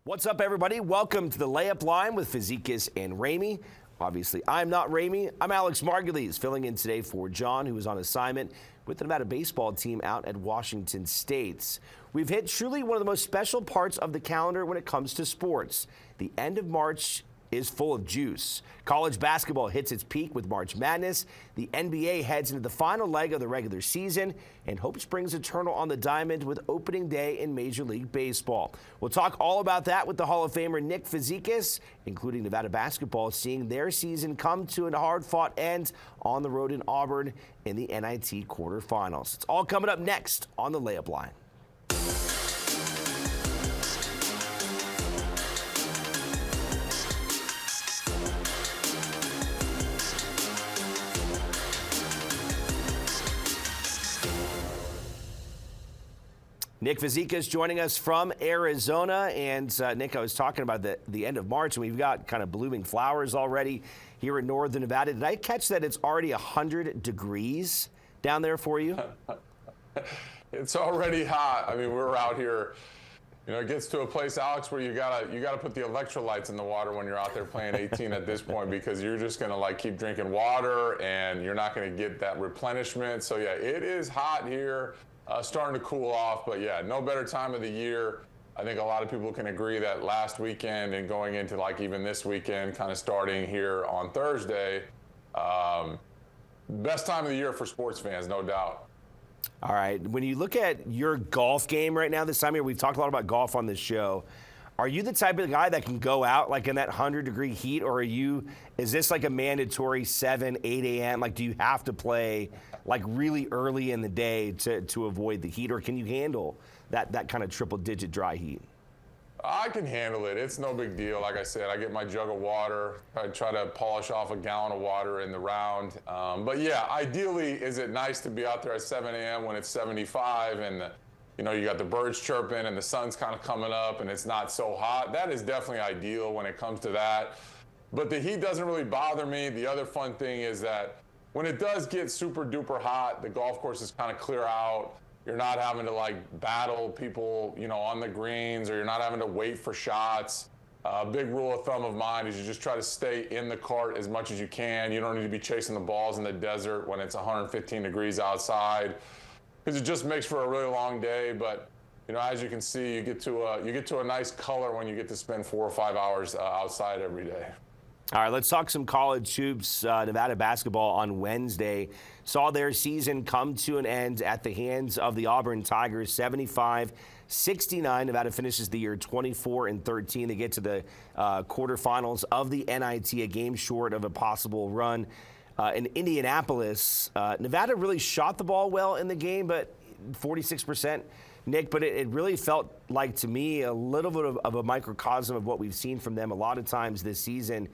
What's up, everybody? Welcome to the Layup Line with Fazekas and Ramey. Obviously, I'm not Ramey. I'm Alex Margulies, filling in today for John, who was on assignment with the Nevada baseball team out at Washington State. We've hit truly one of the most special parts of the calendar when it comes to sports. The end of March is full of juice. College basketball hits its peak with March Madness. The NBA heads into the final leg of the regular season, and hope springs eternal on the diamond with opening day in Major League Baseball. We'll talk all about that with the Hall of Famer Nick Fazekas, including Nevada basketball seeing their season come to a hard-fought end on the road in Auburn in the NIT quarterfinals. It's all coming up next on the Layup Line. Nick Fazekas joining us from Arizona. And Nick, I was talking about the end of March, and we've got kind of blooming flowers already here in northern Nevada. Did I catch that it's already 100 degrees down there for you? It's already hot. I mean, we're out here. You know, it gets to a place, Alex, where you gotta put the electrolytes in the water when you're out there playing 18 at this point, because you're just gonna like keep drinking water and you're not gonna get that replenishment. So yeah, it is hot here. Starting to cool off, but yeah, no better time of the year. I think a lot of people can agree that last weekend and going into like even this weekend, kind of starting here on Thursday, best time of the year for sports fans, no doubt. All right, when you look at your golf game right now this time of year, we've talked a lot about golf on this show. Are you the type of guy that can go out like in that 100-degree heat, or is this like a mandatory 7, 8 a.m.? Like, do you have to play like really early in the day to avoid the heat, or can you handle that kind of triple-digit dry heat? I can handle it. It's no big deal. Like I said, I get my jug of water. I try to polish off a gallon of water in the round. But yeah, ideally, is it nice to be out there at 7 a.m. when it's 75 and you know, you got the birds chirping and the sun's kind of coming up and it's not so hot? That is definitely ideal when it comes to that. But the heat doesn't really bother me. The other fun thing is that when it does get super duper hot, the golf courses kind of clear out. You're not having to like battle people, you know, on the greens, or you're not having to wait for shots. A big rule of thumb of mine is you just try to stay in the cart as much as you can. You don't need to be chasing the balls in the desert when it's 115 degrees outside, because it just makes for a really long day. But you know, as you can see, you get to a nice color when you get to spend 4 or 5 hours outside every day. All right, let's talk some college hoops. Nevada basketball on Wednesday saw their season come to an end at the hands of the Auburn Tigers, 75-69. Nevada finishes the year 24-13. They get to the quarterfinals of the NIT, a game short of a possible run. In Indianapolis, Nevada really shot the ball well in the game, but 46%, Nick, but it really felt like, to me, a little bit of a microcosm of what we've seen from them a lot of times this season.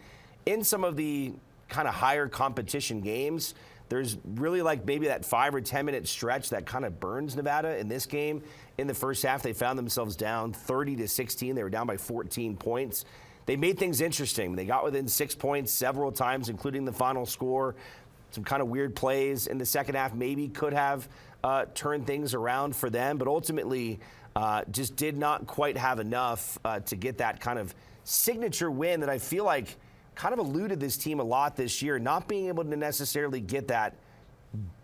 In some of the kind of higher competition games, there's really like maybe that 5 or 10 minute stretch that kind of burns Nevada. In this game, in the first half, they found themselves down 30-16. They were down by 14 points. They made things interesting. They got within 6 points several times, including the final score. Some kind of weird plays in the second half maybe could have turned things around for them, but ultimately just did not quite have enough to get that kind of signature win that I feel like kind of eluded this team a lot this year, not being able to necessarily get that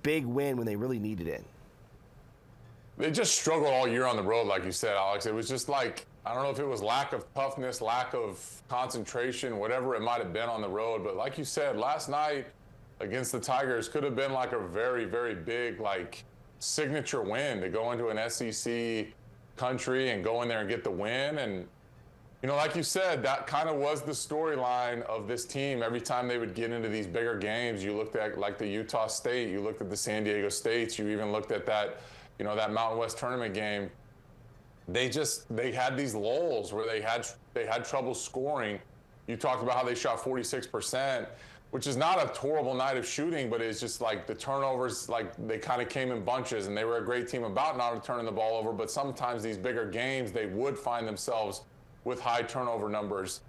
big win when they really needed it. They just struggled all year on the road, like you said, Alex. It was just like, I don't know if it was lack of toughness, lack of concentration, whatever it might have been on the road. But like you said, last night against the Tigers could have been like a very, very big like signature win to go into an SEC country and go in there and get the win. And, you know, like you said, that kind of was the storyline of this team. Every time they would get into these bigger games, you looked at like the Utah State, you looked at the San Diego States, you even looked at that, you know, that Mountain West tournament game. They had these lulls where they had trouble scoring. You talked about how they shot 46%, which is not a horrible night of shooting, but it's just like the turnovers, like they kind of came in bunches, and they were a great team about not turning the ball over. But sometimes these bigger games, they would find themselves with high turnover numbers.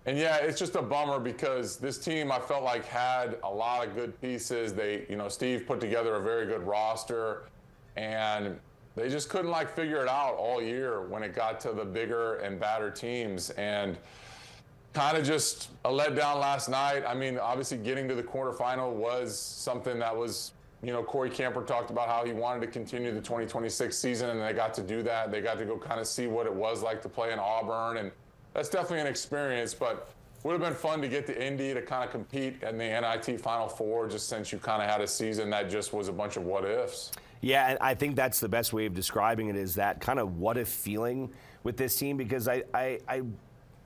And yeah, it's just a bummer because this team, I felt like, had a lot of good pieces. Steve put together a very good roster. And they just couldn't like figure it out all year when it got to the bigger and badder teams. And kind of just a letdown last night. I mean, obviously getting to the quarterfinal was something that was, Corey Camper talked about how he wanted to continue the 2026 season, and they got to do that. They got to go kind of see what it was like to play in Auburn, and that's definitely an experience, but would have been fun to get to Indy to kind of compete in the NIT Final Four, just since you kind of had a season that just was a bunch of what ifs. Yeah, and I think that's the best way of describing it, is that kind of what if feeling with this team, because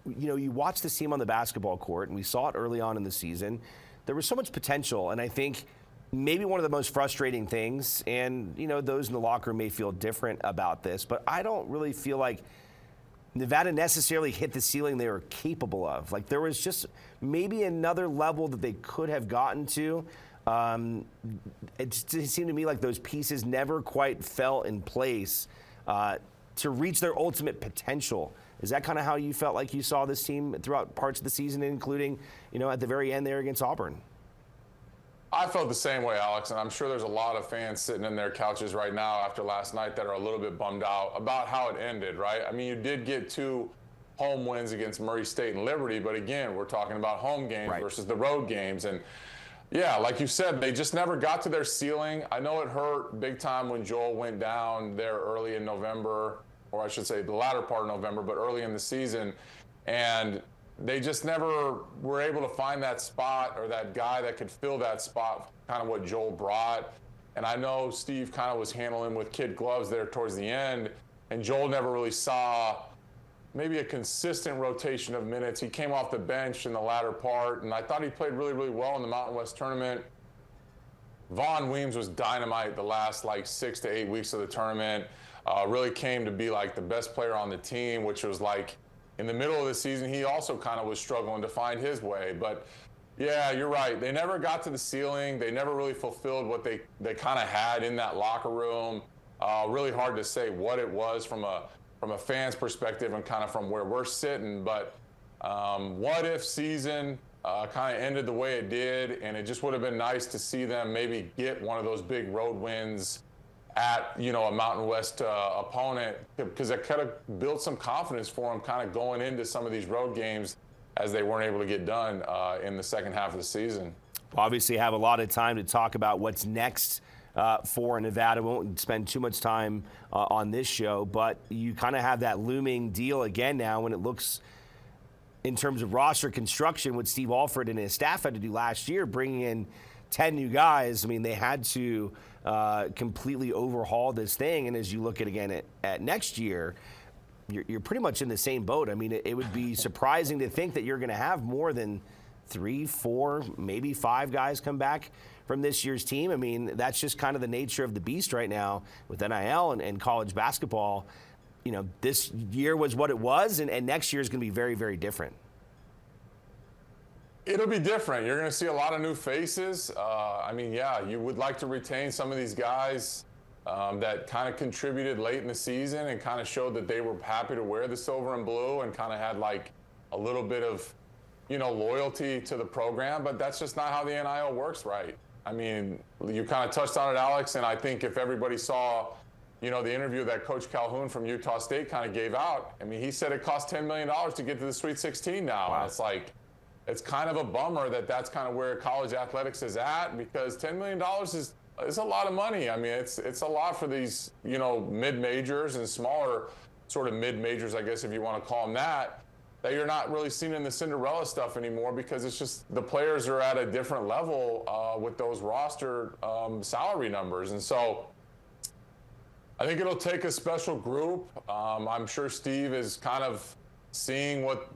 you watch this team on the basketball court, and we saw it early on in the season. There was so much potential, and I think maybe one of the most frustrating things, and those in the locker room may feel different about this, but I don't really feel like Nevada necessarily hit the ceiling they were capable of. Like, there was just maybe another level that they could have gotten to. It seemed to me like those pieces never quite fell in place to reach their ultimate potential. Is that kind of how you felt like you saw this team throughout parts of the season, including, at the very end there against Auburn? I felt the same way, Alex, and I'm sure there's a lot of fans sitting in their couches right now after last night that are a little bit bummed out about how it ended, right? I mean, you did get 2 home wins against Murray State and Liberty, but again, we're talking about home games versus the road games. And yeah, like you said, they just never got to their ceiling. I know it hurt big time when Joel went down there early in November, or I should say the latter part of November, but early in the season. And they just never were able to find that spot or that guy that could fill that spot, kind of what Joel brought. And I know Steve kind of was handling with kid gloves there towards the end, and Joel never really saw maybe a consistent rotation of minutes. He came off the bench in the latter part, and I thought he played really, really well in the Mountain West tournament. Vaughn Weems was dynamite the last 6 to 8 weeks of the tournament. Really came to be the best player on the team, which was in the middle of the season, he also kind of was struggling to find his way. But yeah, you're right. They never got to the ceiling. They never really fulfilled what they kind of had in that locker room. Really hard to say what it was from a fan's perspective and kind of from where we're sitting. But what if season kind of ended the way it did, and it just would have been nice to see them maybe get one of those big road wins at a Mountain West opponent, because it kind of built some confidence for them kind of going into some of these road games as they weren't able to get done in the second half of the season. We'll obviously have a lot of time to talk about what's next for Nevada. We won't spend too much time on this show, but you kind of have that looming deal again now when it looks, in terms of roster construction, what Steve Alford and his staff had to do last year, bringing in 10 new guys. I mean, they had to completely overhaul this thing. And as you look at next year, you're pretty much in the same boat. I mean, it would be surprising to think that you're going to have more than 3, 4, maybe 5 guys come back from this year's team. I mean, that's just kind of the nature of the beast right now with NIL and college basketball. This year was what it was, and next year is going to be very, very different. It'll be different. You're going to see a lot of new faces. I mean, yeah, you would like to retain some of these guys that kind of contributed late in the season and kind of showed that they were happy to wear the silver and blue and kind of had a little bit of, loyalty to the program. But that's just not how the NIL works, right? I mean, you kind of touched on it, Alex, and I think if everybody saw, the interview that Coach Calhoun from Utah State kind of gave out, I mean, he said it cost $10 million to get to the Sweet 16 now. Wow. And it's kind of a bummer that that's kind of where college athletics is at, because $10 million is a lot of money. I mean, it's a lot for these, mid-majors and smaller sort of mid-majors, I guess, if you want to call them that you're not really seeing in the Cinderella stuff anymore, because it's just the players are at a different level with those roster salary numbers. And so I think it'll take a special group. I'm sure Steve is kind of seeing what,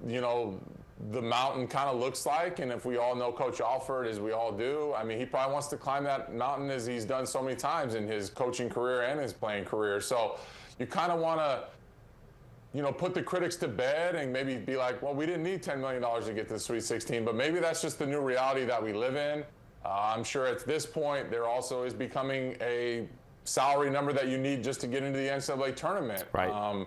the mountain kind of looks like. And if we all know Coach Alford, as we all do, I mean, he probably wants to climb that mountain as he's done so many times in his coaching career and his playing career. So you kind of want to, put the critics to bed and maybe be like, well, we didn't need $10 million to get to the Sweet 16, but maybe that's just the new reality that we live in. I'm sure at this point, there also is becoming a salary number that you need just to get into the NCAA tournament. Right.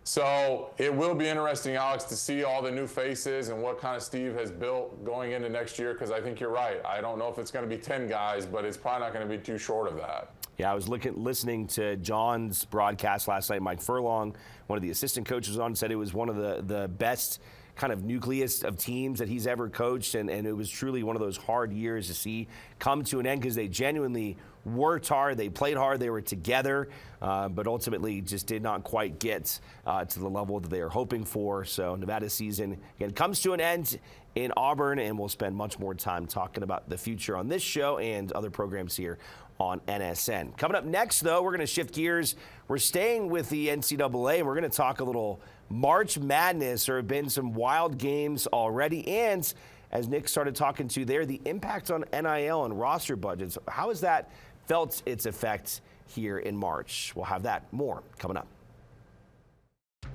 So it will be interesting, Alex, to see all the new faces and what kind of Steve has built going into next year, because I think you're right. I don't know if it's going to be 10 guys, but it's probably not going to be too short of that. Yeah, I was listening to John's broadcast last night. Mike Furlong, one of the assistant coaches, was on, said it was one of the best kind of nucleus of teams that he's ever coached, and it was truly one of those hard years to see come to an end because they genuinely worked hard, they played hard, they were together, but ultimately just did not quite get to the level that they were hoping for. So Nevada's season, again, comes to an end in Auburn, and we'll spend much more time talking about the future on this show and other programs here on NSN. Coming up next, though, we're going to shift gears. We're staying with the NCAA, and we're going to talk a little March Madness. There have been some wild games already, and as Nick started talking to there, the impact on NIL and roster budgets. How has that felt its effect here in March? We'll have that more coming up.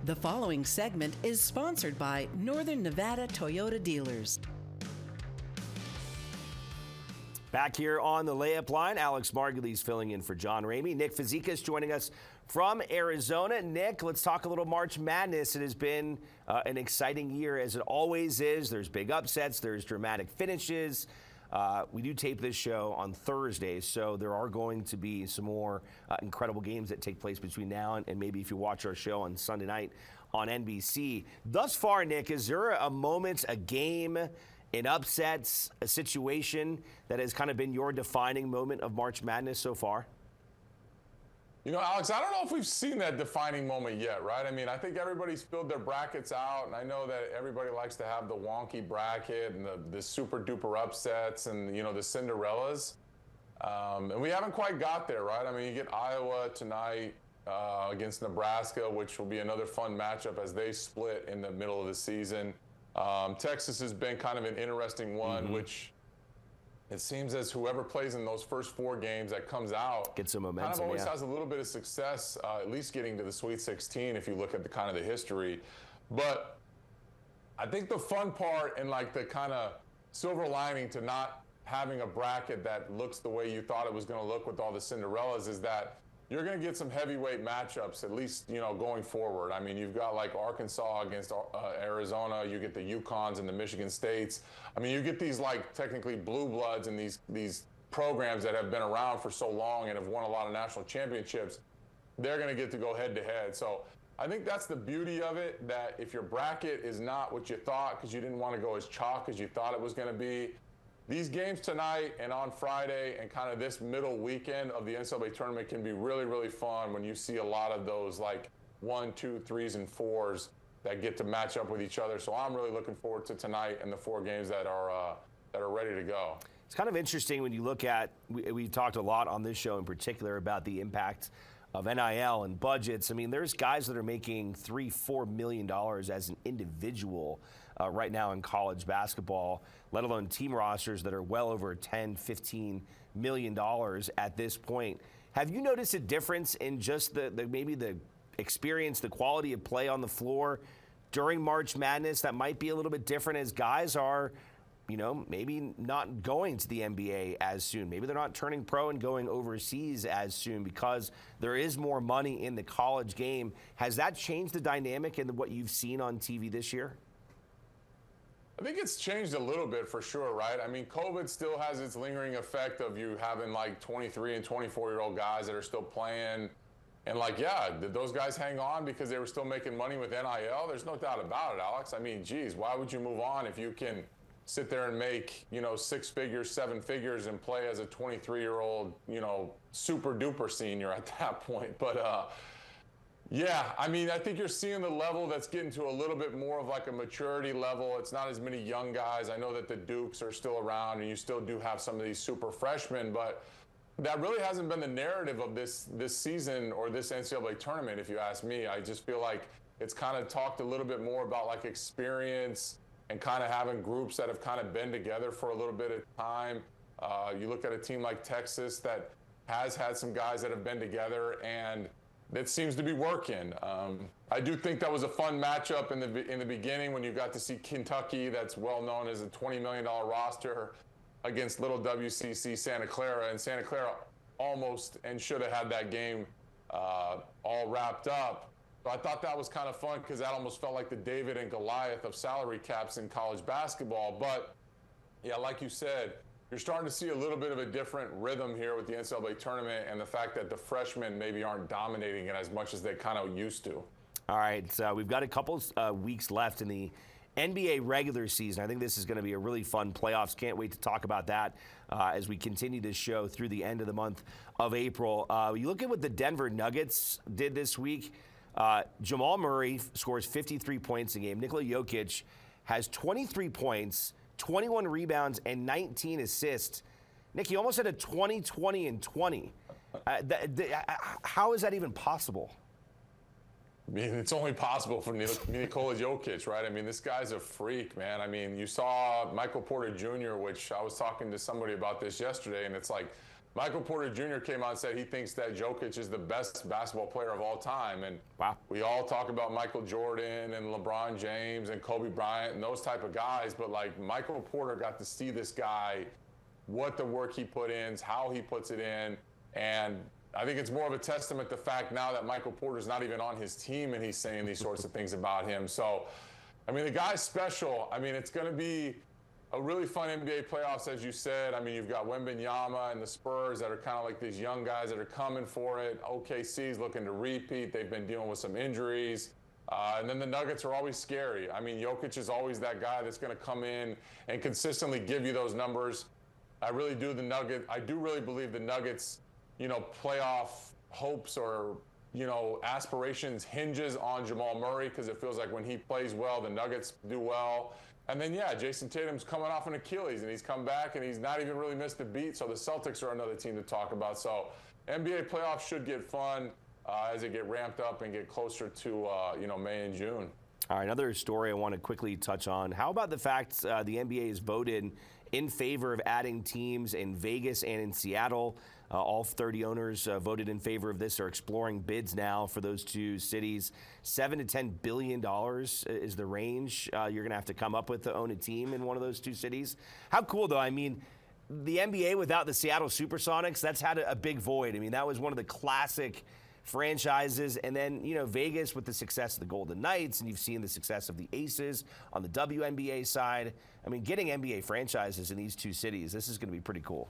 The following segment is sponsored by Northern Nevada Toyota Dealers. Back here on the Layup Line, Alex Margulies filling in for John Ramey. Nick Fazekas joining us from Arizona. Nick, let's talk a little March Madness. It has been an exciting year, as it always is. There's big upsets. There's dramatic finishes. We do tape this show on Thursdays, so there are going to be some more incredible games that take place between now and maybe if you watch our show on Sunday night on NBC. Thus far, Nick, is there a moment, a game, an upset, a situation that has kind of been your defining moment of March Madness so far? You know, Alex, I don't know if we've seen that defining moment yet, right? I mean, I think everybody's filled their brackets out, and I know that everybody likes to have the wonky bracket and the super duper upsets and, you know, the Cinderellas. And we haven't quite got there, right? I mean, you get Iowa tonight against Nebraska, which will be another fun matchup as they split in the middle of the season. Texas has been kind of an interesting one, which it seems as whoever plays in those first four games that comes out gets some momentum, kind of always has a little bit of success, at least getting to the Sweet 16 if you look at the kind of the history. But I think the fun part and like the kind of silver lining to not having a bracket that looks the way you thought it was going to look with all the Cinderellas is that you're going to get some heavyweight matchups, at least, you know, going forward. I mean, you've got like Arkansas against Arizona. You get the UConns and the Michigan States. I mean, you get these like technically blue bloods and these programs that have been around for so long and have won a lot of national championships. They're going to get to go head to head. So I think that's the beauty of it, that if your bracket is not what you thought because you didn't want to go as chalk as you thought it was going to be, these games tonight and on Friday and kind of this middle weekend of the NCAA tournament can be really, really fun when you see a lot of those like 1, 2, 3s, and 4s that get to match up with each other. So I'm really looking forward to tonight and the four games that are ready to go. It's kind of interesting when you look at, we've talked a lot on this show in particular about the impact of NIL and budgets. I mean, there's guys that are making $3-4 million as an individual right now in college basketball, let alone team rosters that are well over $10-15 million at this point. Have you noticed a difference in just maybe the experience, the quality of play on the floor during March Madness that might be a little bit different as guys are, you know, maybe not going to the NBA as soon. Maybe they're not turning pro and going overseas as soon because there is more money in the college game. Has that changed the dynamic in what you've seen on TV this year? I think it's changed a little bit for sure, right? I mean, COVID still has its lingering effect of you having like 23 and 24-year-old guys that are still playing. And like, yeah, did those guys hang on because they were still making money with NIL? There's no doubt about it, Alex. I mean, geez, why would you move on if you can sit there and make, you know, 6 figures, 7 figures and play as a 23-year-old, you know, super duper senior at that point? But yeah, I mean, I think you're seeing the level that's getting to a little bit more of like a maturity level. It's not as many young guys. I know that the Dukes are still around and you still do have some of these super freshmen, but that really hasn't been the narrative of this season or this NCAA tournament, if you ask me. I just feel like it's kind of talked a little bit more about like experience and kind of having groups that have kind of been together for a little bit of time. You look at a team like Texas that has had some guys that have been together, and it seems to be working. I do think that was a fun matchup in the beginning when you got to see Kentucky, that's well known as a $20 million roster, against little WCC Santa Clara, and Santa Clara almost and should have had that game all wrapped up. So I thought that was kind of fun because that almost felt like the David and Goliath of salary caps in college basketball. But yeah, like you said, you're starting to see a little bit of a different rhythm here with the NCAA tournament and the fact that the freshmen maybe aren't dominating it as much as they kind of used to. All right, so we've got a couple weeks left in the NBA regular season. I think this is going to be a really fun playoffs. Can't wait to talk about that as we continue this show through the end of the month of April. You look at what the Denver Nuggets did this week. Jamal Murray scores 53 points a game. Nikola Jokic has 23 points, 21 rebounds, and 19 assists. Nick, he almost had a 20, 20, and 20. How is that even possible? I mean, it's only possible for Nikola Jokic, right? I mean, this guy's a freak, man. I mean, you saw Michael Porter Jr., which I was talking to somebody about this yesterday, and it's like Michael Porter Jr. came out and said he thinks that Jokic is the best basketball player of all time. And wow. We all talk about Michael Jordan and LeBron James and Kobe Bryant and those type of guys, but like Michael Porter got to see this guy, what the work he put in, how he puts it in, and I think it's more of a testament to the fact now that Michael Porter's not even on his team and he's saying these sorts of things about him. So, I mean, the guy's special. I mean, it's going to be a really fun NBA playoffs, as you said. I mean, you've got Wembanyama and the Spurs that are kind of like these young guys that are coming for it. OKC's looking to repeat. They've been dealing with some injuries. And then the Nuggets are always scary. I mean, Jokic is always that guy that's going to come in and consistently give you those numbers. I do really believe the Nuggets, you know, playoff hopes or, you know, aspirations hinges on Jamal Murray because it feels like when he plays well, the Nuggets do well. And then, yeah, Jason Tatum's coming off an Achilles, and he's come back, and he's not even really missed a beat. So the Celtics are another team to talk about. So NBA playoffs should get fun as they get ramped up and get closer to, you know, May and June. All right, another story I want to quickly touch on. How about the fact the NBA has voted in favor of adding teams in Vegas and in Seattle? All 30 owners voted in favor of this. Are exploring bids now for those two cities. $7 to $10 billion is the range you're going to have to come up with to own a team in one of those two cities. How cool, though? I mean, the NBA without the Seattle Supersonics, that's had a big void. I mean, that was one of the classic franchises. And then, you know, Vegas with the success of the Golden Knights, and you've seen the success of the Aces on the WNBA side. I mean, getting NBA franchises in these two cities, this is going to be pretty cool.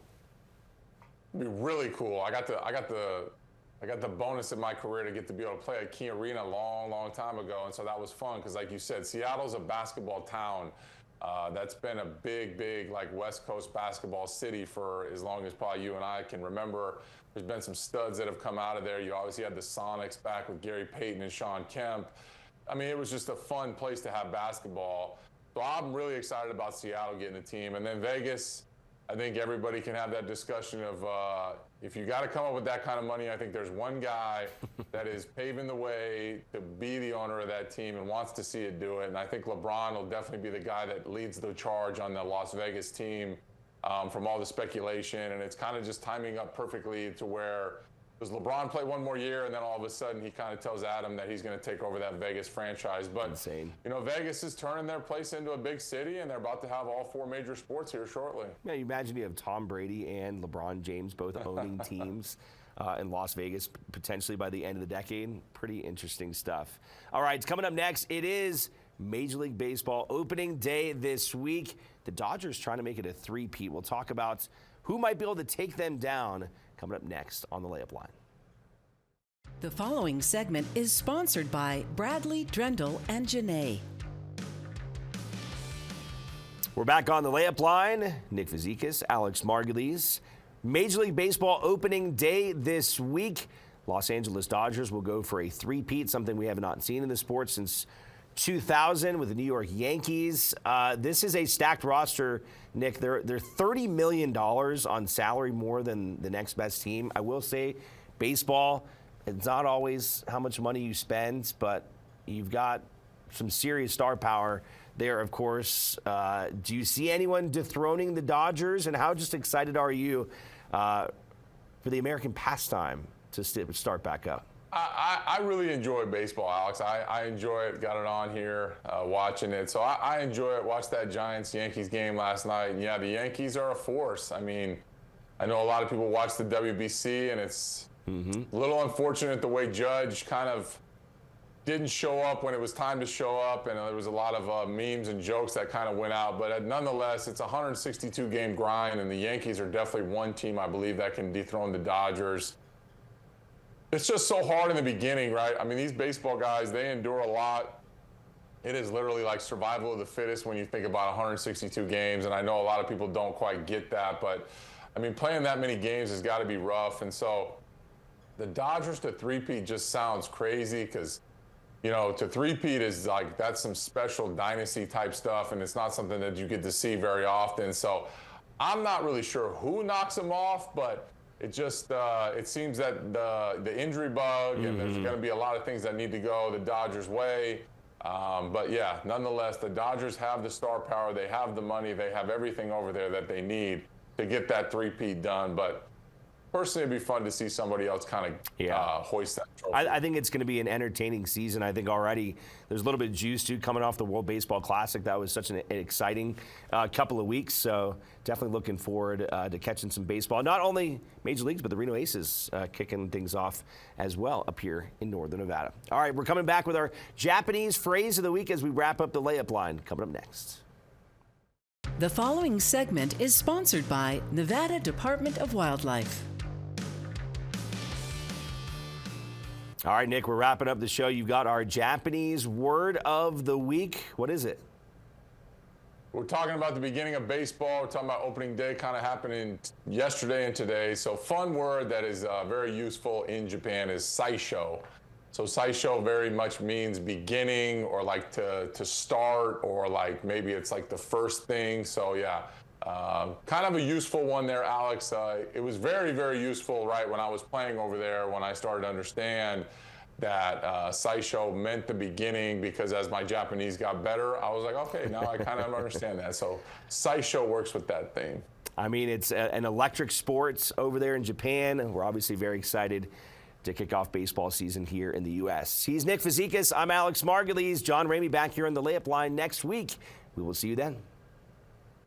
It'd be really cool. I got the bonus in my career to get to be able to play at Key Arena a long time ago, and so that was fun because, like you said, Seattle's a basketball town. That's been a big like West Coast basketball city for as long as probably you and I can remember. There's been some studs that have come out of there. You obviously had the Sonics back with Gary Payton and Sean Kemp. I mean, it was just a fun place to have basketball. So I'm really excited about Seattle getting a team, and then Vegas. I think everybody can have that discussion of if you got to come up with that kind of money, I think there's one guy that is paving the way to be the owner of that team and wants to see it do it. And I think LeBron will definitely be the guy that leads the charge on the Las Vegas team from all the speculation. And it's kind of just timing up perfectly to where does LeBron play one more year, and then all of a sudden he kind of tells Adam that he's going to take over that Vegas franchise. But, insane. You know, Vegas is turning their place into a big city, and they're about to have all four major sports here shortly. Yeah, you imagine you have Tom Brady and LeBron James both owning teams in Las Vegas potentially by the end of the decade. Pretty interesting stuff. All right, it's coming up next. It is Major League Baseball opening day this week. The Dodgers trying to make it a three-peat. We'll talk about who might be able to take them down coming up next on the Layup Line. The following segment is sponsored by Bradley, Drendel, and Janae. We're back on the Layup Line. Nick Fazekas, Alex Margulies. Major League Baseball opening day this week. Los Angeles Dodgers will go for a three-peat, something we have not seen in the sport since 2000 with the New York Yankees. This is a stacked roster, Nick. They're $30 million on salary more than the next best team. I will say baseball, it's not always how much money you spend, but you've got some serious star power there, of course. Do you see anyone dethroning the Dodgers, and how just excited are you for the American pastime to start back up? I really enjoy baseball, Alex. I enjoy it. Got it on here, watching it. So I enjoy it. Watched that Giants-Yankees game last night. And yeah, the Yankees are a force. I mean, I know a lot of people watch the WBC, and it's a little unfortunate the way Judge kind of didn't show up when it was time to show up, and there was a lot of memes and jokes that kind of went out. But nonetheless, it's a 162-game grind, and the Yankees are definitely one team, I believe, that can dethrone the Dodgers. It's just so hard in the beginning, right? I mean, these baseball guys, they endure a lot. It is literally like survival of the fittest when you think about 162 games, and I know a lot of people don't quite get that, but, I mean, playing that many games has got to be rough. And so the Dodgers to three-peat just sounds crazy because, you know, to three-peat is like, that's some special dynasty type stuff, and it's not something that you get to see very often. So I'm not really sure who knocks them off, but it just, it seems that the injury bug, and there's going to be a lot of things that need to go the Dodgers' way. But yeah, nonetheless, the Dodgers have the star power, they have the money, they have everything over there that they need to get that three-peat done. But personally, it'd be fun to see somebody else kind of hoist that trophy. I think it's going to be an entertaining season. I think already there's a little bit of juice, too, coming off the World Baseball Classic. That was such an exciting couple of weeks. So definitely looking forward to catching some baseball. Not only Major Leagues, but the Reno Aces kicking things off as well up here in Northern Nevada. All right, we're coming back with our Japanese phrase of the week as we wrap up the layup line. Coming up next. The following segment is sponsored by Nevada Department of Wildlife. All right, Nick, we're wrapping up the show. You've got our Japanese word of the week. What is it? We're talking about the beginning of baseball. We're talking about opening day kind of happening yesterday and today. So fun word that is very useful in Japan is saisho. So saisho very much means beginning, or like to start, or like maybe it's like the first thing. So yeah, kind of a useful one there, Alex. It was very, very useful, right, when I was playing over there, when I started to understand that saisho meant the beginning, because as my Japanese got better, I was like, okay, now I kind of understand that. So saisho works with that theme. I mean, it's an electric sports over there in Japan. We're obviously very excited to kick off baseball season here in the U.S. He's Nick Fazekas. I'm Alex Margulies. John Ramey back here on the layup line next week. We will see you then.